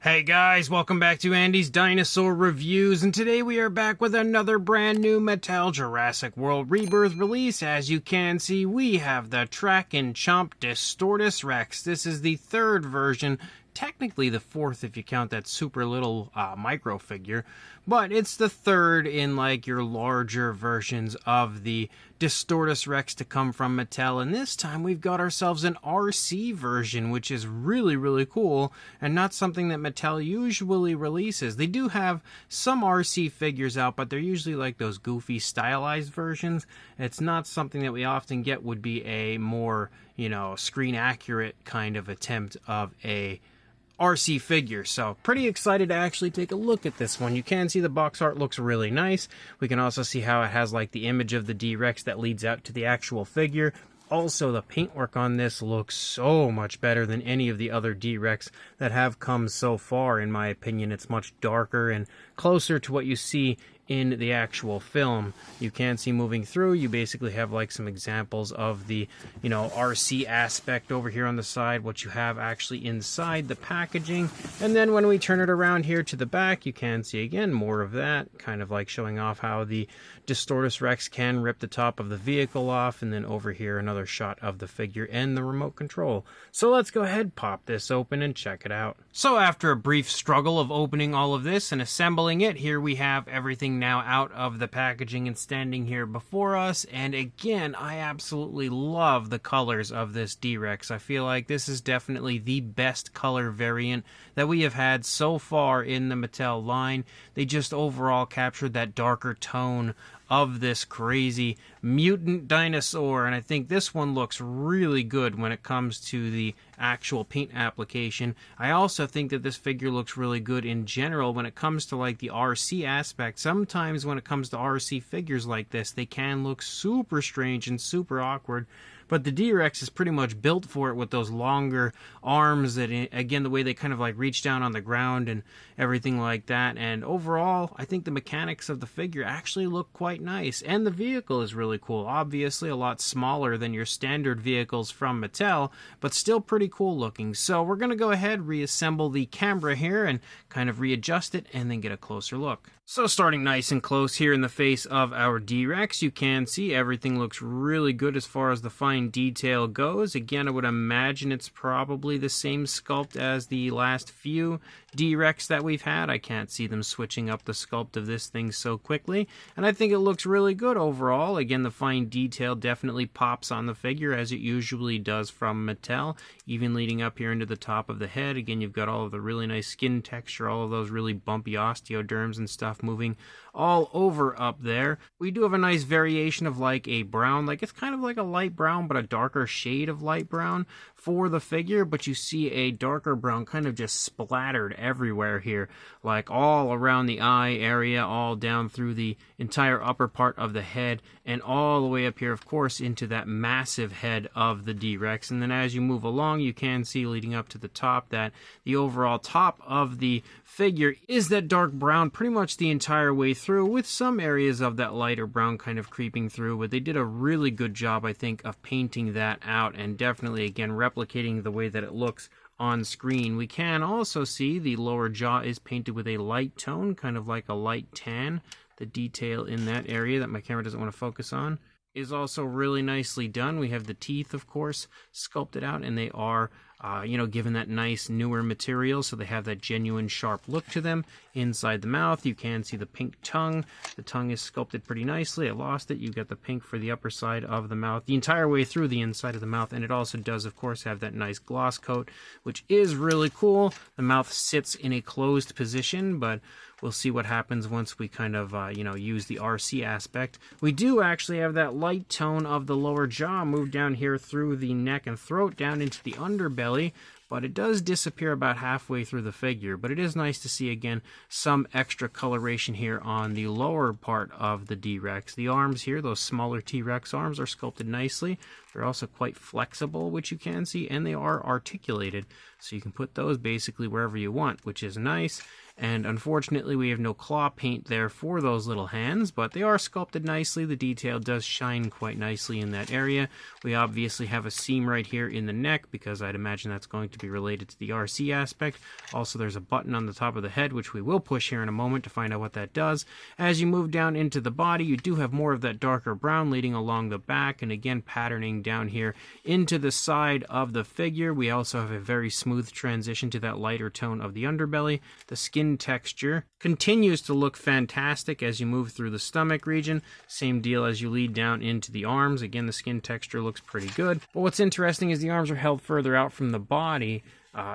Hey guys, welcome back to Andy's Dinosaur Reviews, and today we are back with another brand new Mattel Jurassic World Rebirth release. As you can see, we have the Track and Chomp Distortus Rex. This is the third version, technically the fourth if you count that super little micro figure, but it's the third in like your larger versions of the Distortus Rex to come from Mattel, and this time we've got ourselves an RC version, which is really cool and not something that Mattel usually releases. They do have some RC figures out, but they're usually like those goofy stylized versions. It's not something that we often get. Would be a more, screen accurate kind of attempt of a RC figure. So pretty excited to actually take a look at this one. You can see the box art looks really nice. We can also see how it has like the image of the D-Rex that leads out to the actual figure. Also, the paintwork on this looks so much better than any of the other D-Rex that have come so far. In my opinion, it's much darker and closer to what you see in the actual film. You can see moving through, you basically have like some examples of the, RC aspect over here on the side, what you have actually inside the packaging. And then when we turn it around here to the back, you can see again more of that, kind of like showing off how the Distortus Rex can rip the top of the vehicle off. And then over here, another shot of the figure and the remote control. So let's go ahead, pop this open and check it out. So after a brief struggle of opening all of this and assembling it, here we have everything now out of the packaging and standing here before us. And again, I absolutely love the colors of this D-Rex. I feel like this is definitely the best color variant that we have had so far in the Mattel line. They just overall captured that darker tone of this crazy mutant dinosaur, and I think this one looks really good when it comes to the actual paint application. I also think that this figure looks really good in general when it comes to like the RC aspect. Sometimes when it comes to RC figures like this, they can look super strange and super awkward, but the D-Rex is pretty much built for it with those longer arms that, again, the way they kind of like reach down on the ground and everything like that. And overall, I think the mechanics of the figure actually look quite nice. And the vehicle is really cool. Obviously, a lot smaller than your standard vehicles from Mattel, but still pretty cool looking. So we're going to go ahead, reassemble the camera here and kind of readjust it and then get a closer look. So starting nice and close here in the face of our D-Rex, you can see everything looks really good as far as the fine detail goes. Again, I would imagine it's probably the same sculpt as the last few D-Rex that we've had. I can't see them switching up the sculpt of this thing so quickly, and I think it looks really good overall. Again, the fine detail definitely pops on the figure as it usually does from Mattel, even leading up here into the top of the head. Again, you've got all of the really nice skin texture, all of those really bumpy osteoderms and stuff moving all over up there. We do have a nice variation of like a brown, like it's kind of like a light brown but a darker shade of light brown for the figure, but you see a darker brown kind of just splattered everywhere here, like all around the eye area, all down through the entire upper part of the head, and all the way up here, of course, into that massive head of the D-Rex. And then as you move along, you can see leading up to the top that the overall top of the figure is that dark brown pretty much the entire way through, with some areas of that lighter brown kind of creeping through. But they did a really good job, I think, of painting that out and definitely, again, replicating the way that it looks on screen. We can also see the lower jaw is painted with a light tone, kind of like a light tan. The detail in that area that my camera doesn't want to focus on is also really nicely done. We have the teeth, of course, sculpted out, and they are given that nice newer material, so they have that genuine sharp look to them. Inside the mouth, you can see the pink tongue. The tongue is sculpted pretty nicely. I lost it. You got the pink for the upper side of the mouth, the entire way through the inside of the mouth, and it also does, of course, have that nice gloss coat, which is really cool. The mouth sits in a closed position, but we'll see what happens once we kind of, use the RC aspect. We do actually have that light tone of the lower jaw move down here through the neck and throat, down into the underbelly, but it does disappear about halfway through the figure. But it is nice to see, again, some extra coloration here on the lower part of the D-Rex. The arms here, those smaller T-Rex arms, are sculpted nicely. They're also quite flexible, which you can see, and they are articulated, so you can put those basically wherever you want, which is nice. And unfortunately, we have no claw paint there for those little hands, but they are sculpted nicely. The detail does shine quite nicely in that area. We obviously have a seam right here in the neck, because I'd imagine that's going to be related to the RC aspect. Also, there's a button on the top of the head, which we will push here in a moment to find out what that does. As you move down into the body, you do have more of that darker brown leading along the back, and again patterning down here into the side of the figure. We also have a very smooth transition to that lighter tone of the underbelly. The skin texture continues to look fantastic as you move through the stomach region. Same deal as you lead down into the arms. Again, the skin texture looks pretty good. But what's interesting is the arms are held further out from the body.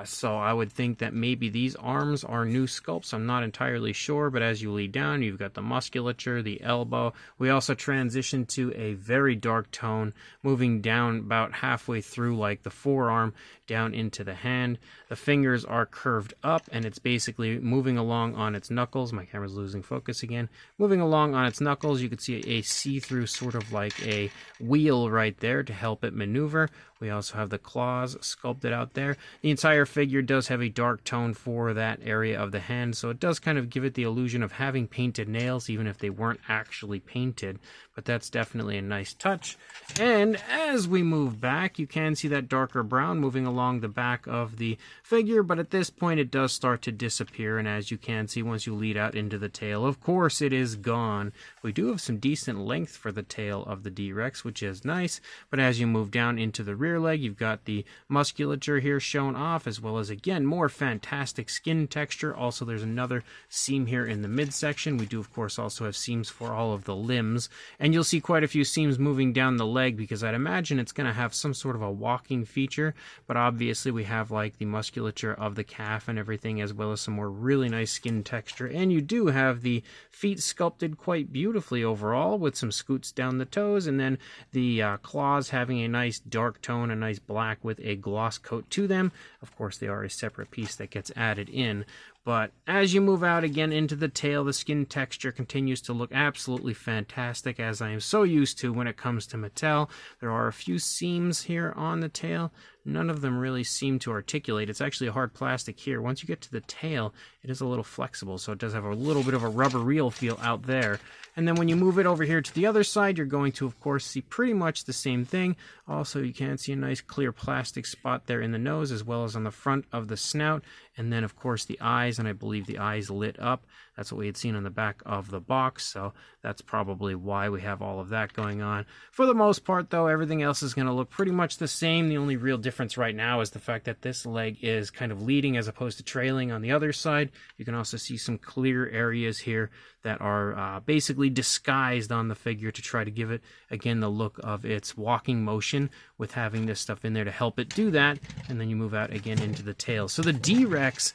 So I would think that maybe these arms are new sculpts. I'm not entirely sure, but as you lead down, you've got the musculature, the elbow. We also transition to a very dark tone, moving down about halfway through like the forearm, down into the hand. The fingers are curved up, and it's basically moving along on its knuckles. My camera's losing focus again. Moving along on its knuckles, you can see a see-through sort of like a wheel right there to help it maneuver. We also have the claws sculpted out there. The entire figure does have a dark tone for that area of the hand, so it does kind of give it the illusion of having painted nails, even if they weren't actually painted. But that's definitely a nice touch. And as we move back, you can see that darker brown moving along the back of the figure, but at this point it does start to disappear, and as you can see, once you lead out into the tail, of course it is gone. We do have some decent length for the tail of the D-Rex, which is nice, but as you move down into the rear leg, you've got the musculature here shown off, as well as, again, more fantastic skin texture. Also, there's another seam here in the midsection. We do, of course, also have seams for all of the limbs, and you'll see quite a few seams moving down the leg, because I'd imagine it's going to have some sort of a walking feature, but obviously we have like the musculature of the calf and everything, as well as some more really nice skin texture, and you do have the feet sculpted quite beautifully overall, with some scoots down the toes, and then the claws having a nice dark tone, a nice black with a gloss coat to them. Of course, they are a separate piece that gets added in. But as you move out again into the tail, the skin texture continues to look absolutely fantastic, as I am so used to when it comes to Mattel. There are a few seams here on the tail. None of them really seem to articulate. It's actually a hard plastic here. Once you get to the tail, it is a little flexible, so it does have a little bit of a rubber reel feel out there. And then when you move it over here to the other side, you're going to, of course, see pretty much the same thing. Also, you can see a nice clear plastic spot there in the nose, as well as on the front of the snout. And then, of course, the eyes, and I believe the eyes lit up. That's what we had seen on the back of the box, so that's probably why we have all of that going on. For the most part, though, everything else is going to look pretty much the same. The only real difference right now is the fact that this leg is kind of leading as opposed to trailing on the other side. You can also see some clear areas here that are basically disguised on the figure to try to give it, again, the look of its walking motion, with having this stuff in there to help it do that. And then you move out again into the tail. So the D-Rex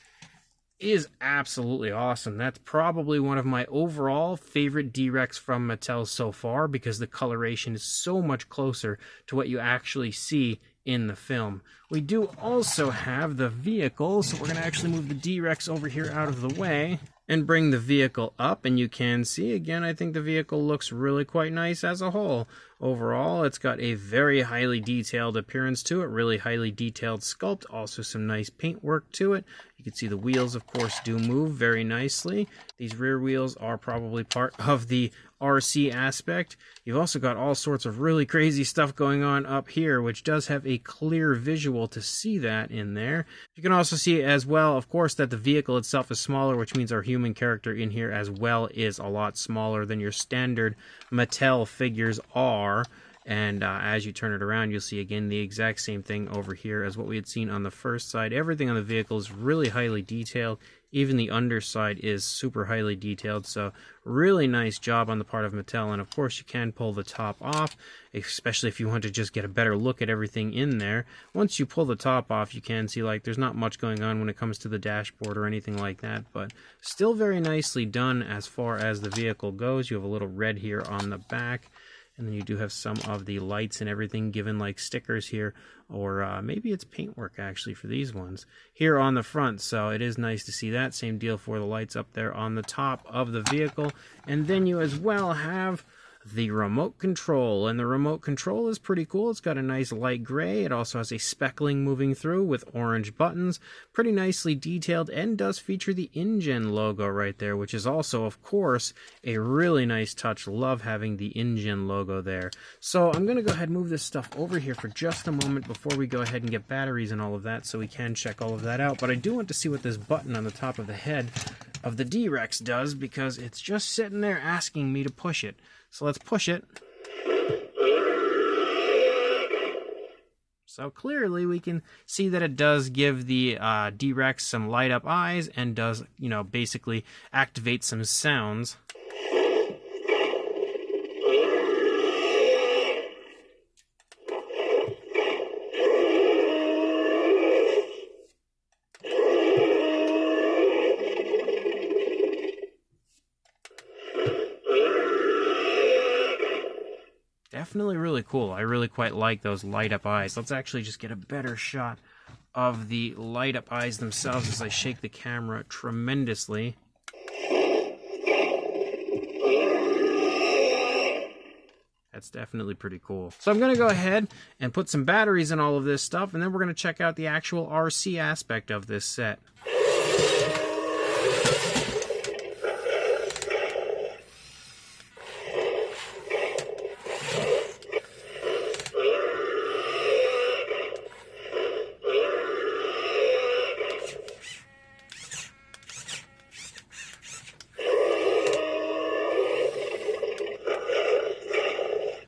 is absolutely awesome. That's probably one of my overall favorite D-Rex from Mattel so far, because the coloration is so much closer to what you actually see in the film. We do also have the vehicle, so we're going to actually move the D-Rex over here out of the way and bring the vehicle up, and you can see, again, I think the vehicle looks really quite nice as a whole. Overall, it's got a very highly detailed appearance to it, really highly detailed sculpt, also some nice paintwork to it. You can see the wheels, of course, do move very nicely. These rear wheels are probably part of the RC aspect. You've also got all sorts of really crazy stuff going on up here, which does have a clear visual to see that in there. You can also see as well, of course, that the vehicle itself is smaller, which means our human character in here as well is a lot smaller than your standard Mattel figures are. And as you turn it around, you'll see again the exact same thing over here as what we had seen on the first side. Everything on the vehicle is really highly detailed. Even the underside is super highly detailed, so really nice job on the part of Mattel. And of course you can pull the top off, especially if you want to just get a better look at everything in there. Once you pull the top off, you can see like there's not much going on when it comes to the dashboard or anything like that, but still very nicely done as far as the vehicle goes. You have a little red here on the back. And then you do have some of the lights and everything given like stickers here, or maybe it's paintwork actually for these ones here on the front. So it is nice to see that. Same deal for the lights up there on the top of the vehicle. And then you as well have the remote control. And the remote control is pretty cool. It's got a nice light gray. It also has a speckling moving through with orange buttons. Pretty nicely detailed, and does feature the InGen logo right there, which is also, of course, a really nice touch. Love having the InGen logo there. So I'm going to go ahead and move this stuff over here for just a moment before we go ahead and get batteries and all of that, so we can check all of that out. But I do want to see what this button on the top of the head of the D-Rex does, because it's just sitting there asking me to push it. So let's push it. So clearly we can see that it does give the D-Rex some light up eyes, and does, you know, basically activate some sounds. Definitely really cool. I really quite like those light up eyes. Let's actually just get a better shot of the light up eyes themselves as I shake the camera tremendously. That's definitely pretty cool. So I'm going to go ahead and put some batteries in all of this stuff, and then we're going to check out the actual RC aspect of this set.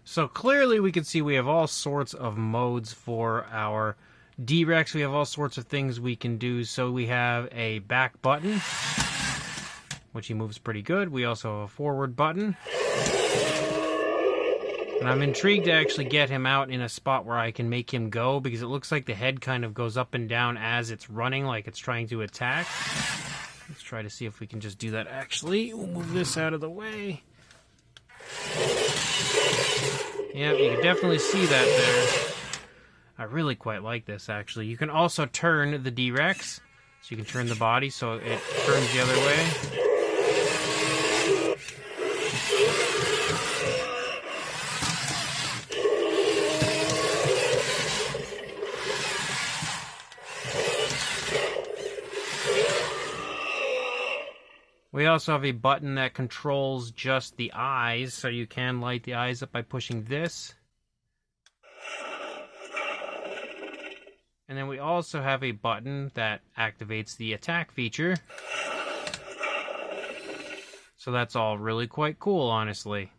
So clearly we can see we have all sorts of modes for our D-Rex. We have all sorts of things we can do. So we have a back button, which he moves pretty good. We also have a forward button. And I'm intrigued to actually get him out in a spot where I can make him go, because it looks like the head kind of goes up and down as it's running, like it's trying to attack. Let's try to see if we can just do that actually. We'll move this out of the way. Yeah, you can definitely see that there. I really quite like this, actually. You can also turn the D-Rex, so you can turn the body so it turns the other way. We also have a button that controls just the eyes, so you can light the eyes up by pushing this. And then we also have a button that activates the attack feature. So that's all really quite cool, honestly.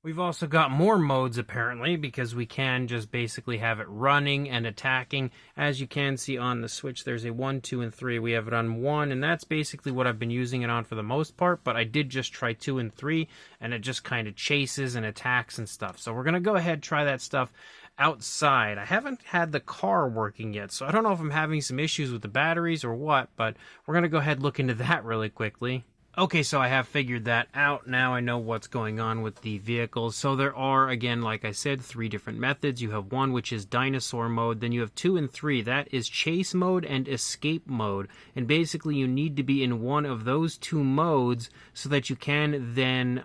We've also got more modes, apparently, because we can just basically have it running and attacking. As you can see on the Switch, there's a 1, 2, and 3. We have it on 1, and that's basically what I've been using it on for the most part, but I did just try 2 and 3, and it just kind of chases and attacks and stuff. So we're going to go ahead and try that stuff outside. I haven't had the car working yet, so I don't know if I'm having some issues with the batteries or what, but we're going to go ahead and look into that really quickly. Okay, so I have figured that out. Now I know what's going on with the vehicles. So there are, again, like I said, 3 different methods. You have 1, which is dinosaur mode. Then you have 2 and 3. That is chase mode and escape mode. And basically you need to be in one of those 2 modes so that you can then,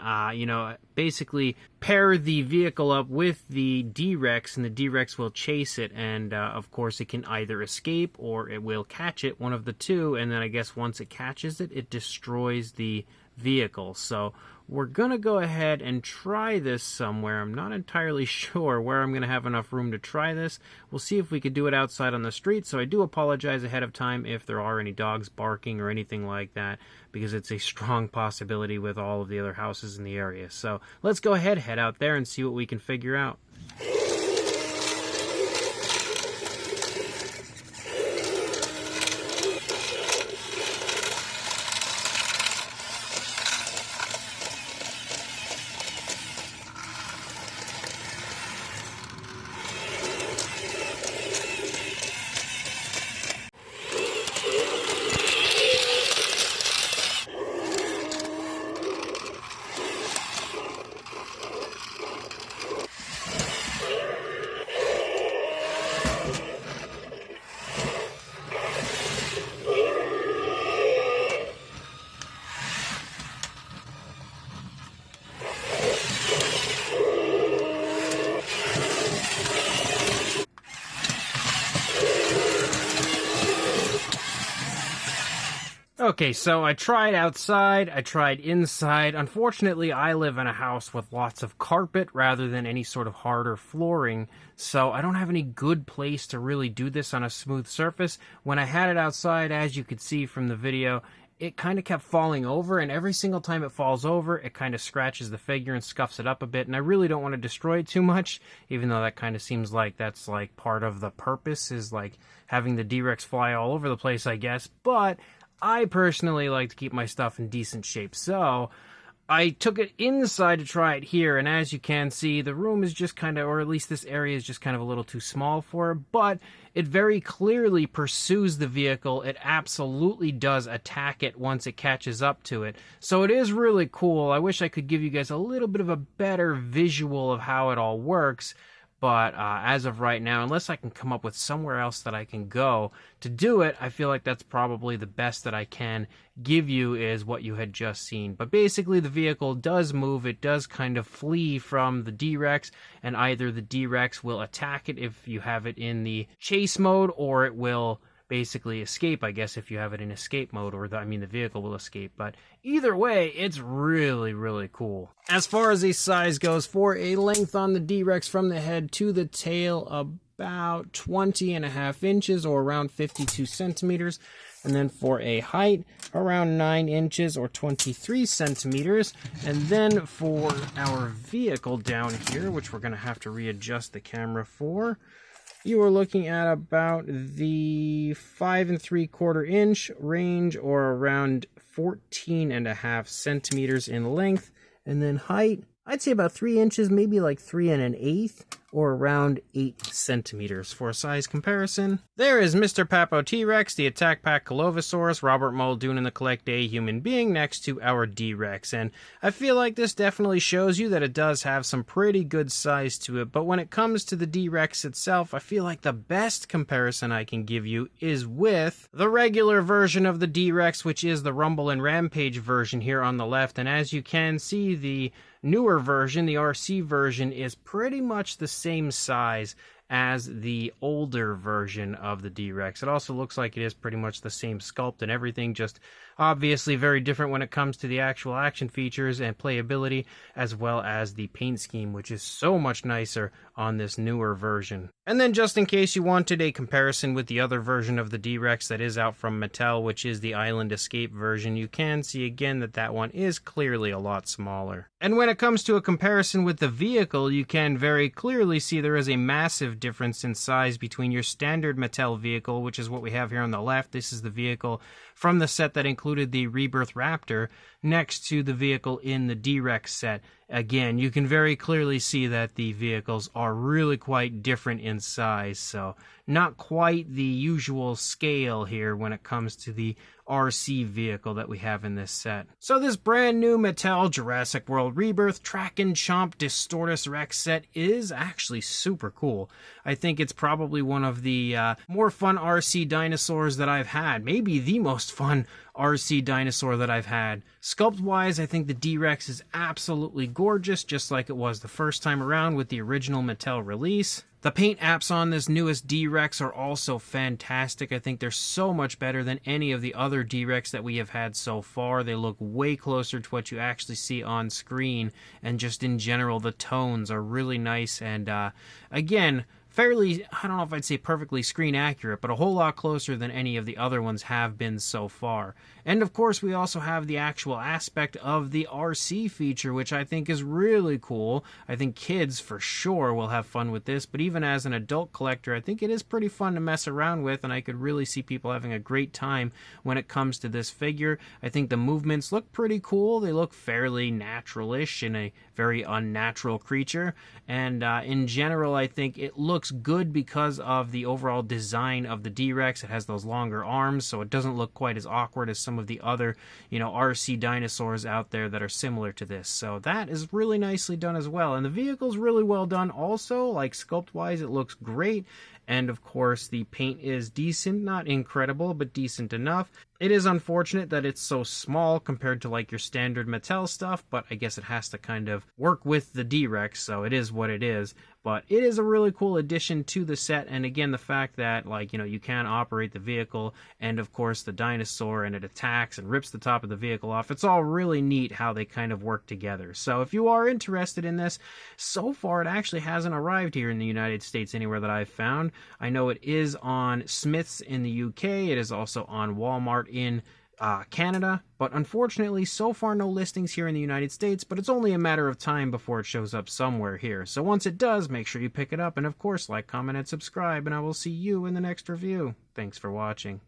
basically pair the vehicle up with the D-Rex, and the D-Rex will chase it, and of course it can either escape or it will catch it, one of the 2, and then I guess once it catches it, it destroys the vehicle. So we're gonna go ahead and try this somewhere. I'm not entirely sure where I'm gonna have enough room to try this. We'll see if we could do it outside on the street, so I do apologize ahead of time if there are any dogs barking or anything like that, because it's a strong possibility with all of the other houses in the area. So let's go ahead, head out there, and see what we can figure out. Okay, so I tried outside, I tried inside. Unfortunately, I live in a house with lots of carpet rather than any sort of harder flooring, so I don't have any good place to really do this on a smooth surface. When I had it outside, as you could see from the video, it kind of kept falling over, and every single time it falls over, it kind of scratches the figure and scuffs it up a bit, and I really don't want to destroy it too much, even though that kind of seems like that's like part of the purpose, is like having the D-Rex fly all over the place, I guess. But I personally like to keep my stuff in decent shape, so I took it inside to try it here, and as you can see, the room is just kind of, or at least this area is just kind of a little too small for it, but it very clearly pursues the vehicle. It absolutely does attack it once it catches up to it. So it is really cool. I wish I could give you guys a little bit of a better visual of how it all works. But as of right now, unless I can come up with somewhere else that I can go to do it, I feel like that's probably the best that I can give you is what you had just seen. But basically, the vehicle does move. It does kind of flee from the D-Rex, and either the D-Rex will attack it if you have it in the chase mode, or it will basically escape, I guess, if you have it in escape mode, or the vehicle will escape. But either way, it's really, really cool. As far as the size goes, for a length on the D-Rex from the head to the tail, about 20.5 inches, or around 52 centimeters. And then for a height, around 9 inches, or 23 centimeters. And then for our vehicle down here, which we're going to have to readjust the camera for, you are looking at about the 5 3/4 inch range, or around 14.5 centimeters in length. And then height, I'd say about 3 inches, maybe like 3 1/8, or around 8 centimeters. For a size comparison, there is Mr. Papo T-Rex, the Attack Pack Colovosaurus, Robert Muldoon, and the Collect A Human Being next to our D-Rex. And I feel like this definitely shows you that it does have some pretty good size to it. But when it comes to the D-Rex itself, I feel like the best comparison I can give you is with the regular version of the D-Rex, which is the Rumble and Rampage version here on the left. And as you can see, the newer version, the RC version, is pretty much the same size as the older version of the D-Rex. It also looks like it is pretty much the same sculpt and everything, just obviously very different when it comes to the actual action features and playability, as well as the paint scheme, which is so much nicer on this newer version. And then just in case you wanted a comparison with the other version of the D-Rex that is out from Mattel, which is the Island Escape version, you can see again that that one is clearly a lot smaller. And when it comes to a comparison with the vehicle, you can very clearly see there is a massive difference in size between your standard Mattel vehicle, which is what we have here on the left. This is the vehicle from the set that included the Rebirth Raptor, next to the vehicle in the D-Rex set. Again, you can very clearly see that the vehicles are really quite different in size, so not quite the usual scale here when it comes to the RC vehicle that we have in this set. So this brand new Mattel Jurassic World Rebirth Track and Chomp Distortus Rex set is actually super cool. I think it's probably one of the more fun RC dinosaurs that I've had. Maybe the most fun RC dinosaur that I've had. Sculpt-wise, I think the D-Rex is absolutely gorgeous, just like it was the first time around with the original Mattel release. The paint apps on this newest D-Rex are also fantastic. I think they're so much better than any of the other D-Rex that we have had so far. They look way closer to what you actually see on screen, and just in general, the tones are really nice, and again, fairly, I don't know if I'd say perfectly screen accurate, but a whole lot closer than any of the other ones have been so far. And of course, we also have the actual aspect of the RC feature, which I think is really cool. I think kids for sure will have fun with this, but even as an adult collector, I think it is pretty fun to mess around with, and I could really see people having a great time when it comes to this figure. I think the movements look pretty cool. They look fairly natural-ish in a very unnatural creature, and in general, I think it looks good because of the overall design of the D-Rex. It has those longer arms, so it doesn't look quite as awkward as some of the other, RC dinosaurs out there that are similar to this. So that is really nicely done as well. And the vehicle's really well done also, like sculpt-wise, it looks great. And of course, the paint is decent, not incredible, but decent enough. It is unfortunate that it's so small compared to like your standard Mattel stuff, but I guess it has to kind of work with the D-Rex, so it is what it is. But it is a really cool addition to the set, and again, the fact that, like, you know, you can operate the vehicle, and of course the dinosaur, and it attacks and rips the top of the vehicle off. It's all really neat how they kind of work together. So if you are interested in this, so far it actually hasn't arrived here in the United States anywhere that I've found. I know it is on Smith's in the UK. It is also on Walmart in Canada, but unfortunately so far no listings here in the United States, but it's only a matter of time before it shows up somewhere here. So once it does, make sure you pick it up, and of course like, comment, and subscribe, and I will see you in the next review. Thanks for watching.